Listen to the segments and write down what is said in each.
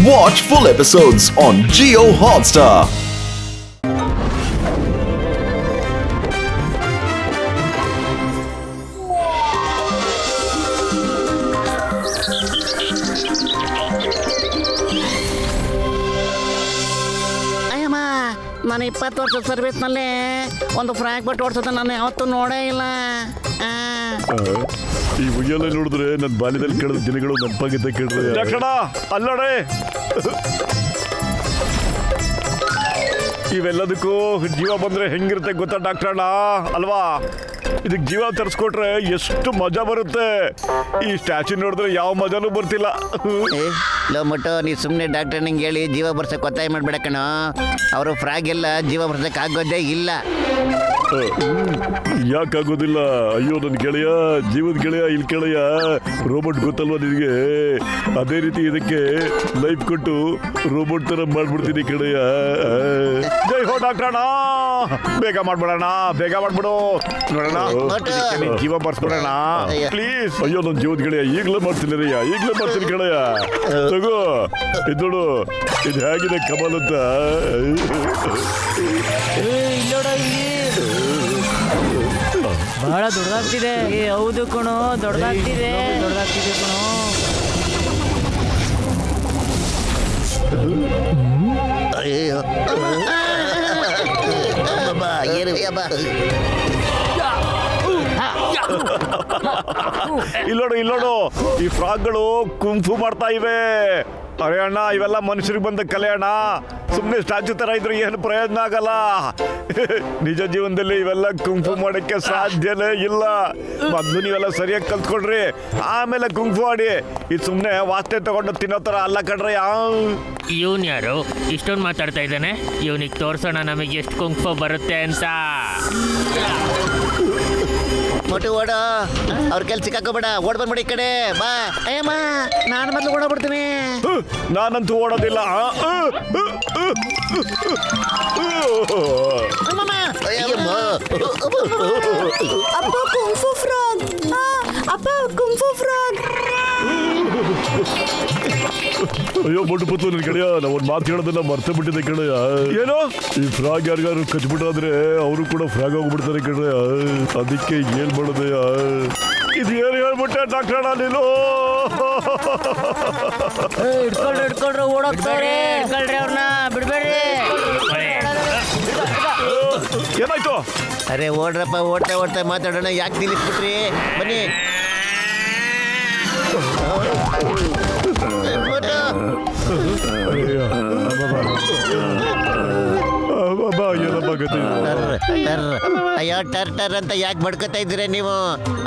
Watch full episodes on Jio Hotstar. ನಾನು 20 ವರ್ಷದ ಸರ್ವಿಸ್ನಲ್ಲಿ ಒಂದು ಫ್ರಾಕ್ ಬಟ್ ಓಡಿಸೋದು ನಾನು ಯಾವತ್ತೂ ನೋಡೇ ಇಲ್ಲ. ಈ ಉಯ್ಯಲ್ಲ ನೋಡಿದ್ರೆ ನನ್ನ ಬಾಲ್ಯದಲ್ಲಿ ಕೇಳಿದ ದಿನಗಳು ನೆನಪಾಗಿದ್ದ ಕೇಳಿದ್ರೆ ಲಕ್ಷಣ ಅಲ್ಲೋಡೆ ಇವೆಲ್ಲದಕ್ಕೂ ಜೀವ ಬಂದ್ರೆ ಹೆಂಗಿರುತ್ತೆ ಗೊತ್ತಾ ಡಾಕ್ಟ್ರಣ್ಣ ಅಲ್ವಾ? ಇದಕ್ಕೆ ಜೀವ ತರಿಸ್ಕೊಟ್ರೆ ಎಷ್ಟು ಮಜಾ ಬರುತ್ತೆ. ಈ ಸ್ಟ್ಯಾಚು ನೋಡಿದ್ರೆ ಯಾವ ಮಜಾನೂ ಬರ್ತಿಲ್ಲ. ಲೋ ಮುಟ್ಟು, ನೀ ಸುಮ್ಮನೆ ಡಾಕ್ಟರ್ ನಿಂಗೆ ಹೇಳಿ ಜೀವ ಬರ್ಸಕ್ಕೆ ಒತ್ತಾಯ ಮಾಡ್ಬೇಡ ಕಣೋ. ಅವರು ಫ್ರಾಗ್ ಎಲ್ಲ ಜೀವ ಬರ್ಸಕ್ಕೆ ಆಗೋದೇ ಇಲ್ಲ. ಯಾಕಾಗೋದಿಲ್ಲ? ಅಯ್ಯೋ ನನ್ನ ಗೆಳೆಯ, ಜೀವದ ಗೆಳೆಯ, ಇಲ್ಲಿ ಗೆಳೆಯ ರೋಬೋಟ್ ಗೊತ್ತಲ್ವಾ ನಿನಗೆ? ಅದೇ ರೀತಿ ಇದಕ್ಕೆ ಲೈಫ್ ಕೊಟ್ಟು ರೋಬೋಟ್ ತರ ಮಾಡ್ಬಿಡ್ತೀನಿ ಗೆಳೆಯ. ಜೈ ಹೋ ಡಾಕ್ಟ್ರಣ್ಣ, ಬೇಗ ಮಾಡ್ಬಿಡೋಣ, ಬೇಗ ಮಾಡ್ಬಿಡು ನೋಡೋಣ, ಜೀವ ಬರ್ಸ್ಬಿಡೋಣ ಪ್ಲೀಸ್. ಅಯ್ಯೋ ನನ್ನ ಜೀವದ ಗೆಳೆಯ, ಈಗಲೇ ಮಾಡ್ತೀನಿ ರಯ್ಯ, ಈಗಲೇ ಮಾಡ್ತೀನಿ ಗೆಳೆಯ. ತಗೋ ಇದು ನೋಡು, ಇದು ಹೇಗಿದೆ ಕಮಾಲ್ ಅಂತ. ಬಹಳ ದೊಡ್ಡದಾಗ್ತಿದೆ. ಹೌದು ಕಣೋ, ದೊಡ್ಡದಾಗ್ತಿದೆ ಕಣೋ. ಅಯ್ಯೋ ಇಲ್ಲೋಡು ಈ ಫ್ರಾಕ್ಗಳು ಕುಂಫು ಮಾಡ್ತಾ ಇವೆ. ಅರೆ ಅಣ್ಣ, ಇವೆಲ್ಲ ಮನುಷ್ಯರಿಗೆ ಬಂದ ಕಲೆ ಅಣ್ಣ. ಸುಮ್ಮನೆ ಸ್ಟ್ಯಾಚು ತರ ಇದ್ರೆ ಏನು ಪ್ರಯೋಜನ ಆಗಲ್ಲ. ನಿಜ ಜೀವನದಲ್ಲಿ ಇವೆಲ್ಲ ಕುಂಫು ಮಾಡಕ್ಕೆ ಸಾಧ್ಯನೇ ಇಲ್ಲ. ಮೊದಲು ನೀವೆಲ್ಲ ಸರಿಯಾಗಿ ಕಲ್ತ್ಕೊಡ್ರಿ, ಆಮೇಲೆ ಕುಂಫು ಆಡಿ. ಇದು ಸುಮ್ಮನೆ ವಾಸ್ತೆ ತಗೊಂಡು ತಿನ್ನೋ ತರ ಅಲ್ಲ ಕಡ್ರಿ. ಇವನ್ ಯಾರು ಇಷ್ಟೊಂದು ಮಾತಾಡ್ತಾ ಇದ್ದಾನೆ? ಇವನಿಗೆ ತೋರ್ಸೋಣ ನಮಗೆ ಎಷ್ಟು ಕುಂಫು ಬರುತ್ತೆ ಅಂತ. ಮೊಟ್ಟು ಓಡ, ಅವ್ರ ಕೆಲ್ಸಕ್ಕೆ ಹಾಕೋಬೇಡ, ಓಡ್ ಬಂದ್ಬಿಡಿ ಈ ಕಡೆ ಬಾ. ಅಯ್ಯಮ್ಮ, ನಾನು ಮೊದಲು ಓಡೋಗ್ಬಿಡ್ತೀನಿ. ನಾನಂತೂ ಓಡೋದಿಲ್ಲ. ಅಪ್ಪ ಕುಂಫು ಫ್ರಾಗ್, ಅಪ್ಪ ಕುಂಫು ಫ್ರಾಗ್. ಅಯ್ಯೋ ಮೊಟ್ಟು ಪುತ್ತು ನನ್ನ ಗೆಳೆಯ, ನಾವು ಒಂದು ಮಾತು ಹೇಳೋದನ್ನ ಮರ್ತೆ ಬಿಟ್ಟಿದ್ದೆ ಗೆಳೆಯ. ಏನೋ ಈ ಫ್ರಾಗ್ ಯಾರಿಗಾರು ಕಚ್ಬಿಟ್ಟಾದ್ರೆ ಅವರು ಕೂಡ ಫ್ರಾಗ್ ಹೋಗ್ಬಿಡ್ತಾರೆ ಗೆಳೆಯ. ಅದಕ್ಕೆ ಏನ್ ಮಾಡೋದಯ್ಯ? ಇದು ಏನು ಹೇಳ್ಬಿಟ್ಟೆ ಡಾಕ್ಟರ್ ನೀನು? ಹಿಡ್ಕೊಳ್ರಿ ಓಡೋಗ್ತಾರೆ. ಹಿಡ್ಕೊಳ್ರಿ ಅವ್ರನ್ನ, ಬಿಡ್ಬೇಡ್ರಿ. ಏನಾಯ್ತು? ಅರೆ ಓಡ್ರಪ್ಪ, ಓಡ್ತಾ ಓಡ್ತಾ ಮಾತಾಡೋಣ, ಯಾಕೆ ನಿಲ್ಲಿಸ್ಬಿಟ್ರಿ? ಬನ್ನಿ. ಅಯ್ಯೋ ಟರ್ ಟರ್ ಅಂತ ಯಾಕೆ ಬಡ್ಕೊತಾ ಇದ್ದೀರಾ ನೀವು?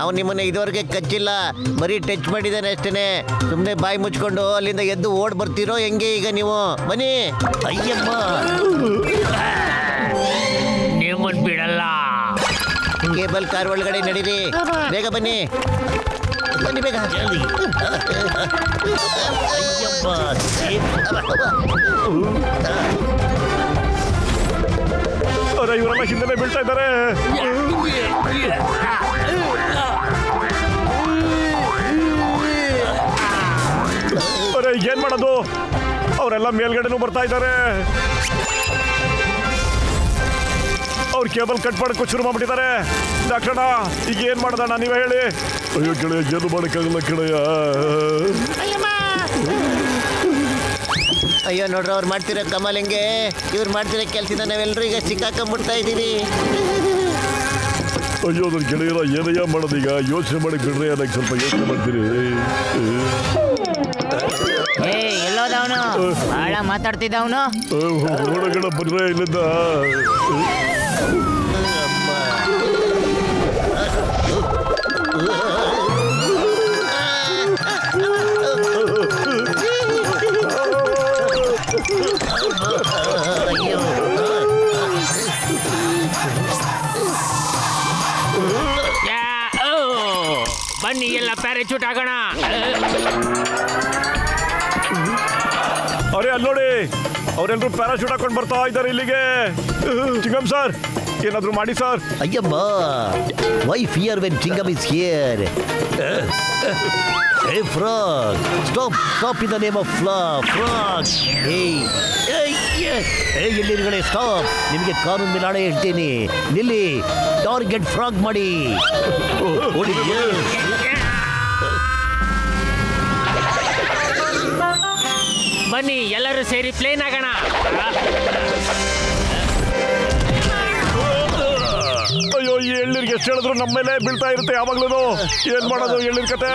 ಅವ್ನು ನಿಮ್ಮನ್ನ ಇದುವರೆಗೆ ಕಚ್ಚಿಲ್ಲ, ಬರೀ ಟಚ್ ಮಾಡಿದ್ದಾನೆ ಅಷ್ಟೇನೆ. ಸುಮ್ಮನೆ ಬಾಯಿ ಮುಚ್ಕೊಂಡು ಅಲ್ಲಿಂದ ಎದ್ದು ಓಡ್ ಬರ್ತೀರೋ ಹೆಂಗೆ ಈಗ ನೀವು? ಬನ್ನಿ. ಅಯ್ಯಮ್ಮ, ನಿಮ್ಮನ್ ಬಿಡಲ್ಲ. ಕೇಬಲ್ ಕಾರ್ ಒಳಗಡೆ ನಡೀರಿ, ಬೇಗ ಬನ್ನಿ ಬನ್ನಿ ಬೇಗ. ಅರೆ ಇವರೆಲ್ಲ ಹಿಂದೆನೆ ಬೀಳ್ತಾ ಇದ್ದಾರೆ. ಅರೆ ಏನ್ ಮಾಡೋದು? ಅವರೆಲ್ಲ ಮೇಲ್ಗಡೆನೂ ಬರ್ತಾ ಇದ್ದಾರೆ. ಅವ್ರು ಕೇಬಲ್ ಕಟ್ ಮಾಡಕ್ಕೂ ಶುರು ಮಾಡ್ಬಿಟ್ಟಿದ್ದಾರೆ. ಡಾಕ್ಟರ್ನ ಈಗ ಏನ್ ಮಾಡೋದಣ್ಣ ನೀವೇ ಹೇಳಿ? ಅಯ್ಯೋ ಗೆಳೆಯ, ಏನು ಮಾಡೋಕ್ಕಾಗಲ್ಲ ಗೆಳೆಯ. ಅಯ್ಯೋ ನೋಡ್ರಿ, ಅವ್ರು ಮಾಡ್ತಿರೋ ಕಮಾಲ್ ಹೆಂಗೆ, ಇವ್ರು ಮಾಡ್ತಿರೋ ಕೆಲಸದಿಂದ ನಾವೆಲ್ಲರೂ ಈಗ ಸಿಕ್ಕಾಕೊಂಡ್ಬಿಡ್ತಾ ಇದ್ದೀವಿ. ಅಯ್ಯೋ ನನ್ನ ಗೆಳೆಯರ, ಏನಯ್ಯ ಮಾಡೋದು ಈಗ? ಯೋಚನೆ ಮಾಡಿ ಬಿಡ್ರಿ, ಅದಕ್ಕೆ ಸ್ವಲ್ಪ ಯೋಚನೆ ಮಾಡ್ತೀರಿ. ಎಲ್ಲೋದವನು ಬಹಳ ಮಾತಾಡ್ತಿದ್ದ ಅವನು. ಓಡಗಡ ಬರ್ರೆ ಇಲ್ಲಿಂದ. ಬನ್ನಿ ಎಲ್ಲ ಪ್ಯಾರಾಚೂಟ್ ಆಗೋಣ. ಅರೆ ಅಲ್ಲಿ ನೋಡಿ, ಅವರೆಲ್ಲರೂ ಪ್ಯಾರಾಶೂಟ್ ಹಾಕೊಂಡು ಬರ್ತಾ ಇದ್ದಾರೆ ಇಲ್ಲಿಗೆ. ಚಿಂಗಮ್ ಸರ್, ಏನಾದರೂ ಮಾಡಿ ಸರ್. ಅಯ್ಯಮ್ಮ, why fear when chewing gum is here? Hey frog, stop in the name of frog. ಎಲ್ಲಿರುಗಳೇ ಸ್ಟಾಪ್. ನಿಮಗೆ ಕಾನೂನು ಮೇಲೆ ಆಣೆ ಹೇಳ್ತೀನಿ, ನಿಲ್ಲಿ. ಟಾರ್ಗೆಟ್ ಫ್ರಾಗ್ ಮಾಡಿ. ಬನ್ನಿ ಎಲ್ಲರೂ ಸೇರಿ ಪ್ಲೇನ್ ಆಗೋಣ. ಅಯ್ಯೋ, ಈ ಎಳ್ನೀರಿಗೆ ಎಷ್ಟು ಹೇಳಿದ್ರು ನಮ್ಮ ಮೇಲೆ ಬೀಳ್ತಾ ಇರುತ್ತೆ ಯಾವಾಗ್ಲೂ. ಏನ್ ಮಾಡೋದು ಎಳ್ನೀರ್ ಕತೆ?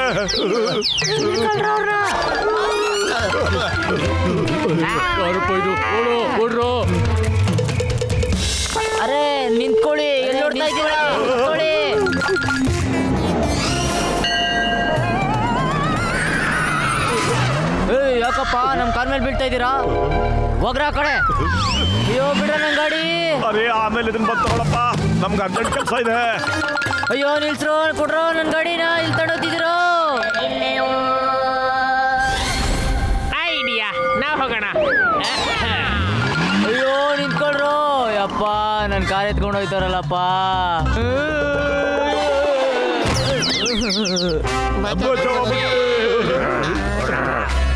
ಅರೆ ನಿಂತ್ಕೊಳ್ಳಿ, ಎಲ್ಲಿ ನೋಡ್ತಾ ಇದ್ದೀರಾ? ನಿಂತ್ಕೊಳ್ಳಿ. ಯಾಕಪ್ಪ ನಮ್ಮ ಕಾರ್ ಮೇಲೆ ಬೀಳ್ತಾ ಇದ್ದೀರಾ? ಹೋಗ್ರ ಆ ಕಡೆ. ಅಯ್ಯೋ ಬಿಡ್ರ ನನ್ನ ಗಾಡಿ. ಅರೆ ಆಮೇಲೆ ಇದನ್ನ ಬಂದು ತಗೊಳಪ್ಪ, ನಮ್ಗೆ ಅರ್ಜೆಂಟ್ ಕೆಲಸ ಇದೆ. ಅಯ್ಯೋ ನಿಲ್ಸ್ರೋ, ಕೊಡ್ರೋ ನನ್ನ ಗಾಡಿನ. ಇಲ್ಲಿ ತಡೋತಿದ್ದೀರೋ? ಐಡಿಯಾ, ನಾವು ಹೋಗೋಣ. ಅಯ್ಯೋ ನಿಂತ್ಕೊಳ್ರೋ. ಯಪ್ಪ ನನ್ನ ಕಾರ್ ಎತ್ಕೊಂಡು ಹೋಯ್ತಾರಲ್ಲಪ್ಪ.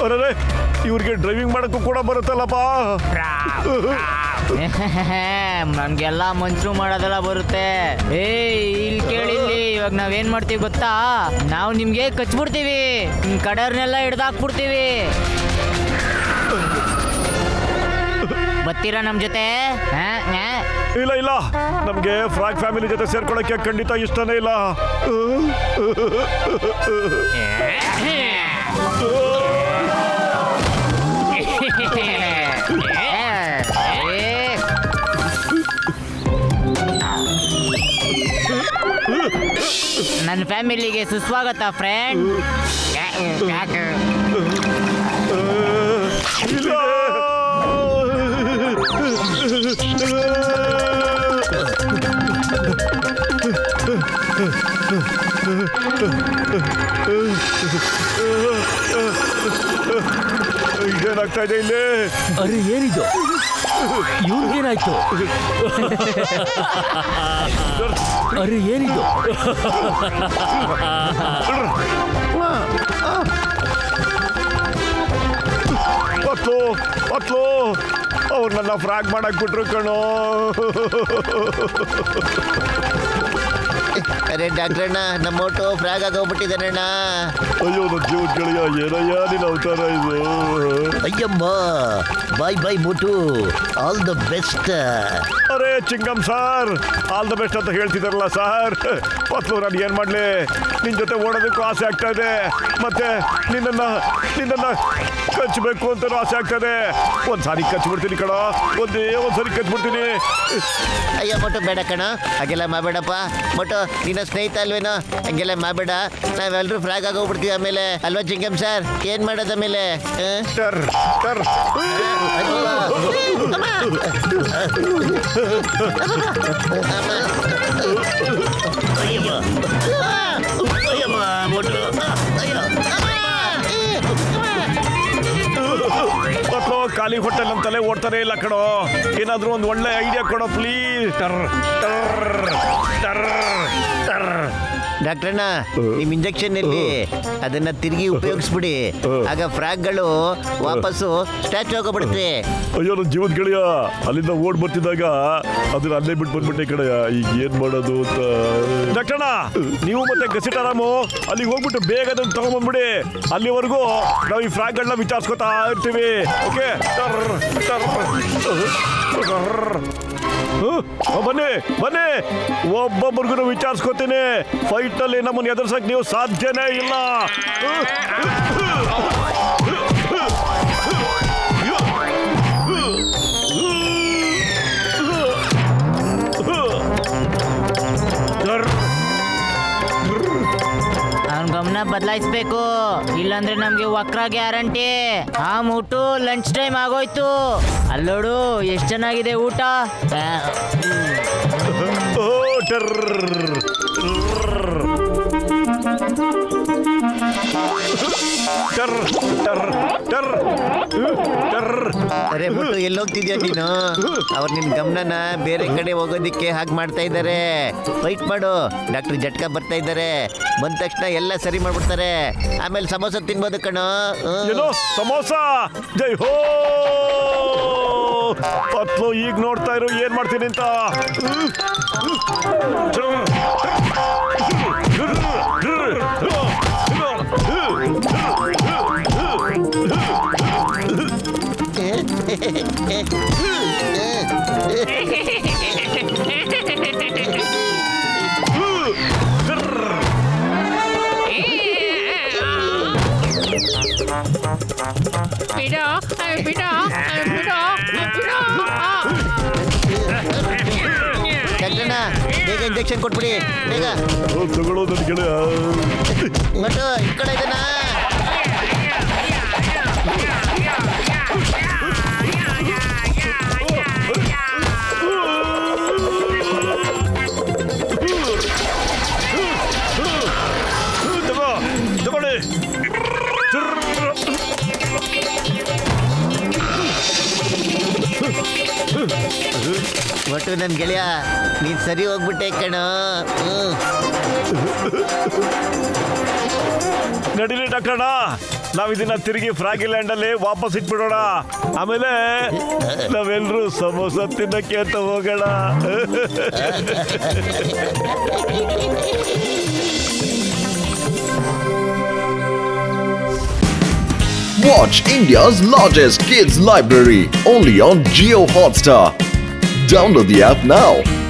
ಅರೆ ಇವ್ರಿಗೆ ಡ್ರೈವಿಂಗ್ ಮಾಡಕ್ಕೂ ಕೂಡ ಬರುತ್ತಲ್ಲಪ್ಪ. ನನ್ಗೆಲ್ಲ ಮಂಚು ಮಾಡೋದೆಲ್ಲ ಬರುತ್ತೆ. ಇಲ್ಲಿ ಕೇಳಿಲ್ಲಿ, ಇವಾಗ ನಾವೇನ್ ಮಾಡ್ತೀವಿ ಗೊತ್ತಾ? ನಾವು ನಿಮ್ಗೆ ಕಚ್ಬಿಡ್ತೀವಿ, ನಿಮ್ ಕಡೆಯವ್ರನ್ನೆಲ್ಲ ಹಿಡ್ದಾಕ್ಬಿಡ್ತೀವಿ. ಬರ್ತೀರಾ ನಮ್ ಜೊತೆ? ಇಲ್ಲ, ನಮ್ಗೆ ಫ್ರಾಗ್ ಫ್ಯಾಮಿಲಿ ಜೊತೆ ಸೇರ್ಕೊಳಕ್ಕೆ ಖಂಡಿತ ಇಷ್ಟನೇ ಇಲ್ಲ. ನನ್ನ ಫ್ಯಾಮಿಲಿಗೆ ಸುಸ್ವಾಗತ ಫ್ರೆಂಡ್. ಇದೇನಾಗ್ತಾ ಇದೆ ಇಲ್ಲಿ? ಅರೆ ಏನಿದು? ಇವ್ರಿಗೇನಾಯ್ತು? ಅರೆ ಏನಿದು? ಅತ್ಲೋ ಅವ್ರು ನನ್ನ ಫ್ರಾಗ್ ಮಾಡಕ್ ಬಿಟ್ರು ಕಣೋ. ಅರೆ ಡಾಕ್ಟ್ರಣ್ಣ, ನಮ್ಮ ಆಟೋ ಫ್ರಾಗ್ ಆಗೋಗ್ಬಿಟ್ಟಿದ್ದಾನಣ್ಣ. ಅಯ್ಯೋ ನನ್ನ ಜೀವದ ಗೆಳೆಯ, ಏನಯ್ಯ ನಿನ್ನ ಅವತಾರ ಇದು? ಅಯ್ಯಮ್ಮ, ಬಾಯ್ ಮೋಟು, ಆಲ್ ದ ಬೆಸ್ಟ್. ಅರೆ ಚಿಂಗಮ್ ಸರ್, ಆಲ್ ದ ಬೆಸ್ಟ್ ಅಂತ ಹೇಳ್ತಿದಾರಲ್ಲ ಸರ್. ಪತ್ಲು ನಾನು ಏನ್ ಮಾಡ್ಲಿ? ನಿನ್ ಜೊತೆ ಓಡೋದಕ್ಕೂ ಆಸೆ ಆಗ್ತಾ ಇದೆ, ಮತ್ತೆ ನಿನ್ನನ್ನ ಕಚ್ಚಬೇಕು ಅಂತ ಆಸೆ ಆಗ್ತಾ ಇದೆ. ಒಂದ್ಸಾರಿ ಕಚ್ಬಿಡ್ತೀನಿ ಕಣ, ಒಂದ್ಸರಿ ಕಚ್ಬಿಡ್ತೀನಿ. ಅಯ್ಯೋ ಮೋಟು ಬೇಡ ಕಣ, ಹಾಗೆಲ್ಲ ಮಾಡಬೇಡಪ್ಪ. ಮೋಟು ನಿನ್ನ ಸ್ನೇಹಿತ ಅಲ್ವೇನೋ, ಹಂಗೆಲ್ಲ ಮಾಡಬೇಡ. ನಾವೆಲ್ಲರೂ ಫ್ರಾಗ್ ಆಗೋಗ್ಬಿಡ್ತೀವಿ ಆಮೇಲೆ, ಅಲ್ವಾ ಚಿಂಗಮ್ ಸರ್? ಏನ್ ಮಾಡೋದು ಆಮೇಲೆ? ಟರ್ ಟರ್ ಪತ್ಲು ಖಾಲಿ ಹೋಟೆಲ್ ನಮ್ಮ ತಲೆ ಓಡ್ತಾನೆ ಇಲ್ಲ ಕಣೋ. ಏನಾದ್ರೂ ಒಂದು ಒಳ್ಳೆ ಐಡಿಯಾ ಕೊಡೋ ಪ್ಲೀಸ್. ಟರ್ ಟರ್ ಟರ್ ಟರ್. ಡಾಕ್ಟ್ರಣ್ಣ, ನಿಮ್ ಇಂಜೆಕ್ಷನ್ ಎಲ್ಲಿ? ಅದನ್ನ ತಿರುಗಿ ಉಪಯೋಗಿಸ್ಬಿಡಿ, ಆಗ ಫ್ರಾಗ್ಗಳು ವಾಪಸ್ಸು ಸ್ಟ್ಯಾಚು ಆಗೋಗ್ಬಿಡುತ್ತೆ. ಅಯ್ಯೋ ನನ್ನ ಜೀವದ ಗೆಳೆಯ, ಅಲ್ಲಿಂದ ಓಡ್ ಬರ್ತಿದ್ದಾಗ ಅದನ್ನ ಅಲ್ಲೇ ಬಿಟ್ಟು ಬಂದ್ಬಿಟ್ಟೆ ಕಡೆಯ. ಈಗ ಏನ್ ಮಾಡೋದು ಅಂತ. ಡಾಕ್ಟರ್ಣ, ನೀವು ಮತ್ತೆ ಗಸಿಟಾರಾಮು ಅಲ್ಲಿಗೆ ಹೋಗ್ಬಿಟ್ಟು ಬೇಗ ಅದನ್ನ ತಗೊಂಡ್ಬಂದ್ಬಿಡಿ. ಅಲ್ಲಿವರೆಗೂ ನಾವು ಈ ಫ್ರಾಗ್ಗಳನ್ನ ವಿಚಾರಿಸ್ಕೊತಾ ಇರ್ತೀವಿ. ಓಕೆ? ಬನ್ನಿ, ಒಬ್ಬೊಬ್ಬರಿಗೂ ವಿಚಾರಿಸ್ಕೊತೀನಿ. ಫೈಟ್ ನಲ್ಲಿ ನಮ್ಮನ್ನು ಎದುರಿಸಕ್ ನೀವು ಸಾಧ್ಯನೇ ಇಲ್ಲ. ಅವ್ನ ಗಮನ ಬದಲಾಯಿಸ್ಬೇಕು, ಇಲ್ಲಾಂದ್ರೆ ನಮ್ಗೆ ವಕ್ರ ಗ್ಯಾರಂಟಿ. ಆ ಊಟ ಲಂಚ್ ಟೈಮ್ ಆಗೋಯ್ತು. ಅಲ್ಲೋಡು ಎಷ್ಟು ಚೆನ್ನಾಗಿದೆ ಊಟ. ಟರ್ ಟರ್ ಟರ್ ಟರ್ ಅರೆ ಬಿಟ್ಟು ಎಲ್ಲಿ ಹೋಗ್ತಿದ್ಯಾ ನೀನು? ಅವ್ರು ನಿನ್ ಗಮನನ ಬೇರೆ ಕಡೆ ಹೋಗೋದಿಕ್ಕೆ ಹಾಗೆ ಮಾಡ್ತಾ ಇದ್ದಾರೆ. ವೈಟ್ ಮಾಡು, ಡಾಕ್ಟರ್ ಜಟ್ಕಾ ಬರ್ತಾ ಇದ್ದಾರೆ. ಬಂದ ತಕ್ಷಣ ಎಲ್ಲ ಸರಿ ಮಾಡ್ಬಿಡ್ತಾರೆ. ಆಮೇಲೆ ಸಮೋಸ ತಿನ್ಬೋದು ಕಣೋ. ಏನೋ ಸಮೋಸ? ಜೈ ಹೋ ಪತ್ಲು, ಈಗ ನೋಡ್ತಾ ಇರೋ ಏನ್ ಮಾಡ್ತೀನಿ ಅಂತ. ಡಾಕ್ಟರ್ನ ಬೇಗ ಇಂಜೆಕ್ಷನ್ ಕೊಟ್ಬಿಡಿ ಬೇಗ. ತಗೊಳ್ಳೋ ನನ್ನ ಗೆಳೆಯ. ಮತ್ತು ಈ ಕಡೆ ಇದನ್ನ ತಗೊಳ್ಳಿ. ಒಟ್ಟು ನನ್ನ ಗೆಳೆಯ ನೀನ್ ಸರಿ ಹೋಗ್ಬಿಟ್ಟೆ ಕಣ. ನಡೀಲಿ ಡಾಕ್ಟರ್ಣ, ನಾವ್ ಇದನ್ನ ತಿರುಗಿ ಫ್ರಾಗಿಲ್ಯಾಂಡ್ ಅಲ್ಲಿ ವಾಪಸ್ ಇಟ್ಬಿಡೋಣ. ಆಮೇಲೆ ನಾವೆಲ್ಲರೂ ಸಮೋಸ ತಿನ್ನಕ್ಕೆ ಅಂತ ಹೋಗೋಣ. Watch India's largest kids library only on Jio Hotstar. Download the app now.